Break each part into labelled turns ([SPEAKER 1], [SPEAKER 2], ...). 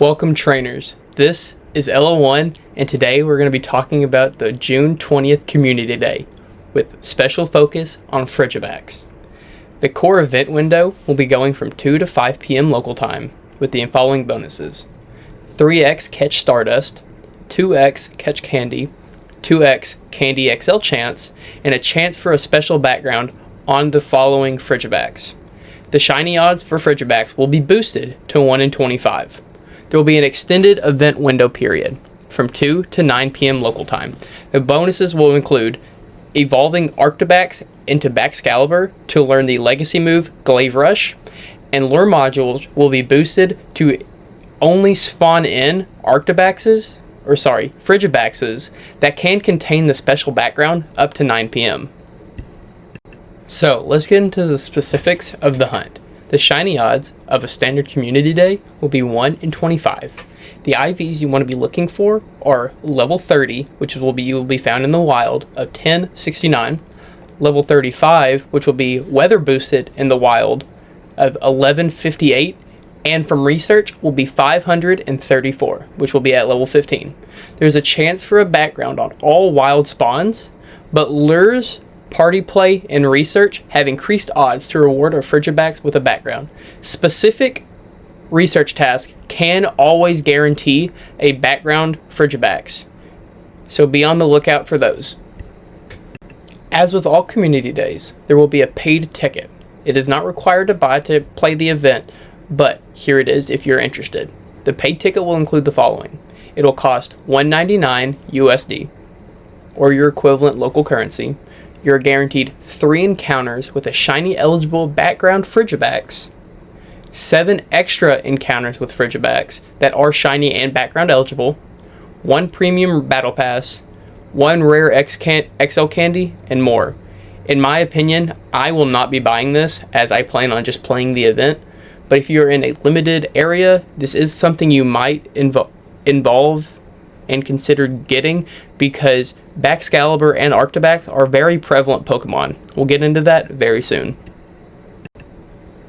[SPEAKER 1] Welcome trainers, this is LO1 and today we're going to be talking about the June 20th Community Day with special focus on Frigibax. The core event window will be going from 2 to 5 p.m. local time with the following bonuses: 3x Catch Stardust, 2x Catch Candy, 2x Candy XL Chance, and a chance for a special background on the following Frigibax. The shiny odds for Frigibax will be boosted to 1 in 25. There will be an extended event window period from 2 to 9 p.m. local time. The bonuses will include evolving Arctibax into Baxcalibur to learn the legacy move Glaive Rush, and lure modules will be boosted to only spawn in Frigibaxes that can contain the special background up to 9 p.m. So let's get into the specifics of the hunt. The shiny odds of a standard community day will be 1 in 25. The IVs you want to be looking for are level 30, which will be found in the wild, of 1069, level 35, which will be weather boosted in the wild, of 1158, and from research will be 534, which will be at level 15. There's a chance for a background on all wild spawns, but lures, party play, and research have increased odds to reward a Frigibax with a background. Specific research tasks can always guarantee a background Frigibax, so be on the lookout for those. As with all community days, there will be a paid ticket. It is not required to buy to play the event, but here it is if you're interested. The paid ticket will include the following. It will cost $1.99 USD, or your equivalent local currency. You're guaranteed 3 encounters with a shiny eligible background Frigibax, 7 extra encounters with Frigibax that are shiny and background eligible, 1 premium battle pass, 1 rare XL candy, and more. In my opinion, I will not be buying this as I plan on just playing the event, but if you're in a limited area, this is something you might involve and consider getting, because Baxcalibur and Arctibax are very prevalent Pokemon. We'll get into that very soon.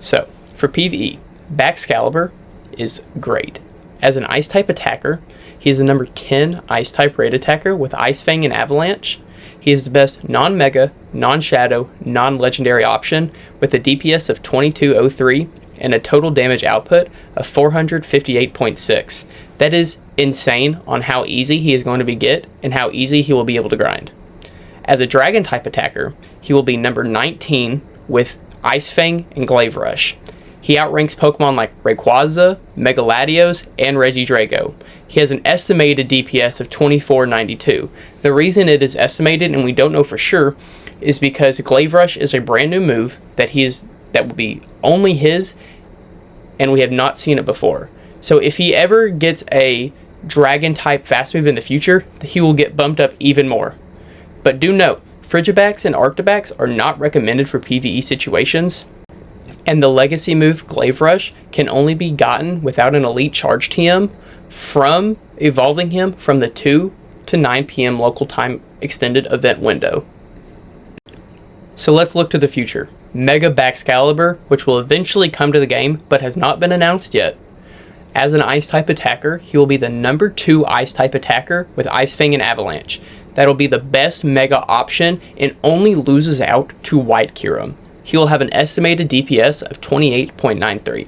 [SPEAKER 1] So, for PvE, Baxcalibur is great. As an Ice-type attacker, he is the number 10 Ice-type raid attacker with Ice Fang and Avalanche. He is the best non-mega, non-shadow, non-legendary option with a DPS of 2203 and a total damage output of 458.6. That is insane on how easy he is going to get and how easy he will be able to grind. As a dragon type attacker, he will be number 19 with Ice Fang and Glaive Rush. He outranks Pokemon like Rayquaza, Megaladios, and Regidrago. He has an estimated DPS of 2492. The reason it is estimated and we don't know for sure is because Glaive Rush is a brand new move that will be only his, and we have not seen it before. So if he ever gets a dragon type fast move in the future, he will get bumped up even more. But do note, Frigibax and Arctibax are not recommended for PvE situations, and the legacy move Glaive Rush can only be gotten without an elite charge TM from evolving him from the 2 to 9 p.m. local time extended event window. So let's look to the future. Mega Baxcalibur, which will eventually come to the game but has not been announced yet. As an Ice-type attacker, he will be the number 2 Ice-type attacker with Ice Fang and Avalanche. That'll be the best Mega option and only loses out to White Kyurem. He will have an estimated DPS of 28.93.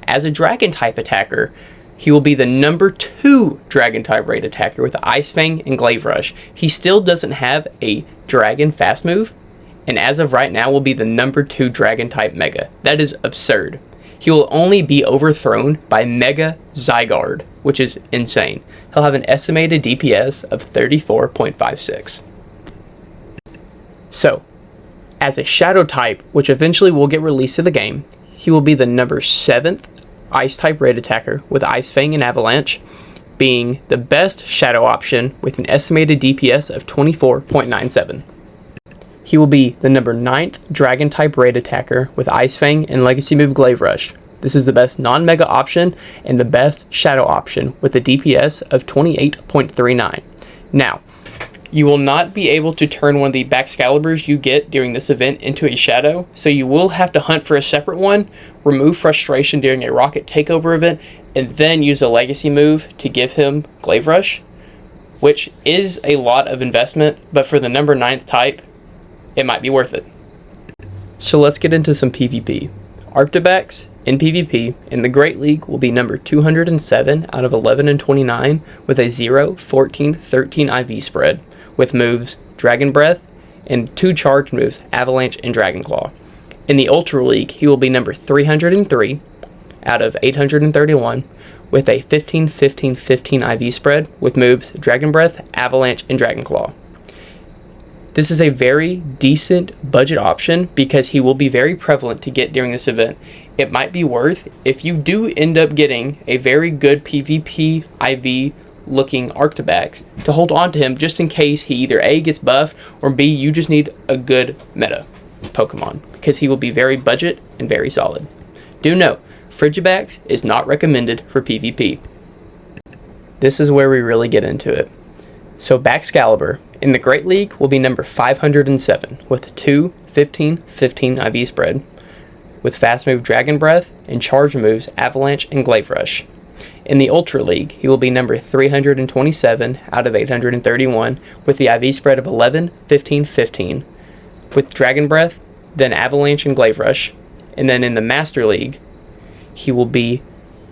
[SPEAKER 1] As a Dragon-type attacker, he will be the number 2 Dragon-type raid attacker with Ice Fang and Glaive Rush. He still doesn't have a Dragon fast move, and as of right now will be the number 2 Dragon-type Mega. That is absurd. He will only be overthrown by Mega Zygarde, which is insane. He'll have an estimated DPS of 34.56. So, as a Shadow type, which eventually will get released to the game, he will be the number 7th Ice-type raid attacker with Ice Fang and Avalanche, being the best Shadow option with an estimated DPS of 24.97. He will be the number 9th Dragon-type raid attacker with Ice Fang and Legacy move Glaive Rush. This is the best non-mega option and the best Shadow option with a DPS of 28.39. Now, you will not be able to turn one of the Baxcaliburs you get during this event into a Shadow, so you will have to hunt for a separate one, remove frustration during a Rocket Takeover event, and then use a legacy move to give him Glaive Rush, which is a lot of investment, but for the number 9th type, it might be worth it. So let's get into some PvP. Arctibax in PvP in the Great League will be number 207 out of 11 and 29 with a 0, 14, 13 IV spread with moves Dragon Breath and 2 charge moves Avalanche and Dragon Claw. In the Ultra League, he will be number 303 out of 831 with a 15, 15, 15 IV spread with moves Dragon Breath, Avalanche, and Dragon Claw. This is a very decent budget option because he will be very prevalent to get during this event. It might be worth, if you do end up getting a very good PvP IV looking Arctibax, to hold on to him just in case he either A, gets buffed, or B, you just need a good meta Pokemon, because he will be very budget and very solid. Do note, Frigibax is not recommended for PvP. This is where we really get into it. So Baxcalibur in the Great League will be number 507 with 2, 15, 15 IV spread with fast move Dragon Breath and charge moves Avalanche and Glaive Rush. In the Ultra League, he will be number 327 out of 831 with the IV spread of 11, 15, 15 with Dragon Breath, then Avalanche and Glaive Rush. And then in the Master League, he will be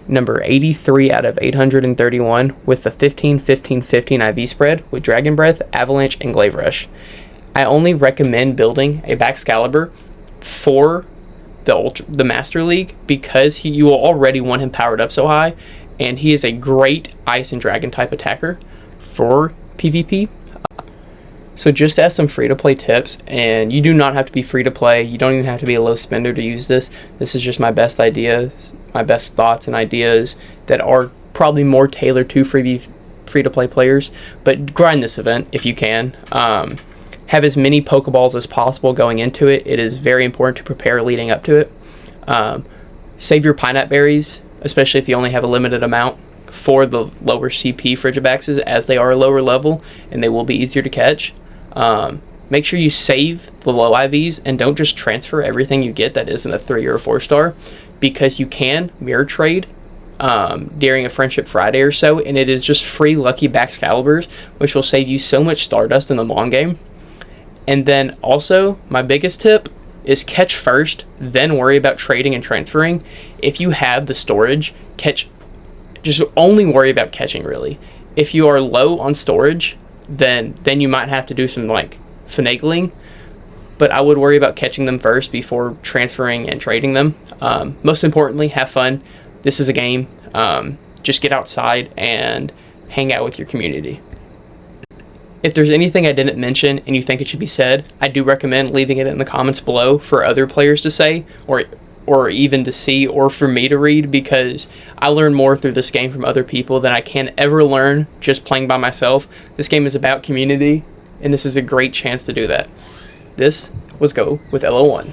[SPEAKER 1] number 83 out of 831 with the 15, 15, 15 IV spread with Dragon Breath, Avalanche, and Glaive Rush. I only recommend building a Baxcalibur for the Master League because you will already want him powered up so high, and he is a great Ice and Dragon type attacker for PvP. So just as some free-to-play tips, and you do not have to be free-to-play, you don't even have to be a low spender to use this. This is just my best ideas, my best thoughts and ideas that are probably more tailored to free-to-play players. But grind this event if you can. Have as many Pokeballs as possible going into it. It is very important to prepare leading up to it. Save your Pinap Berries, especially if you only have a limited amount, for the lower CP Frigibaxes, as they are lower level and they will be easier to catch. Make sure you save the low IVs and don't just transfer everything you get that isn't a 3 or a 4-star, because you can mirror trade during a Friendship Friday or so, and it is just free lucky Baxcaliburs, which will save you so much Stardust in the long game. And then also, my biggest tip is catch first, then worry about trading and transferring. If you have the storage, just only worry about catching, really. If you are low on storage, then you might have to do some like finagling, but I would worry about catching them first before transferring and trading them. Most importantly, have fun. This is a game. Just get outside and hang out with your community. If there's anything I didn't mention and you think it should be said, I do recommend leaving it in the comments below for other players to say, or even to see, or for me to read, because I learn more through this game from other people than I can ever learn just playing by myself. This game is about community, and this is a great chance to do that. This was Go with LO1.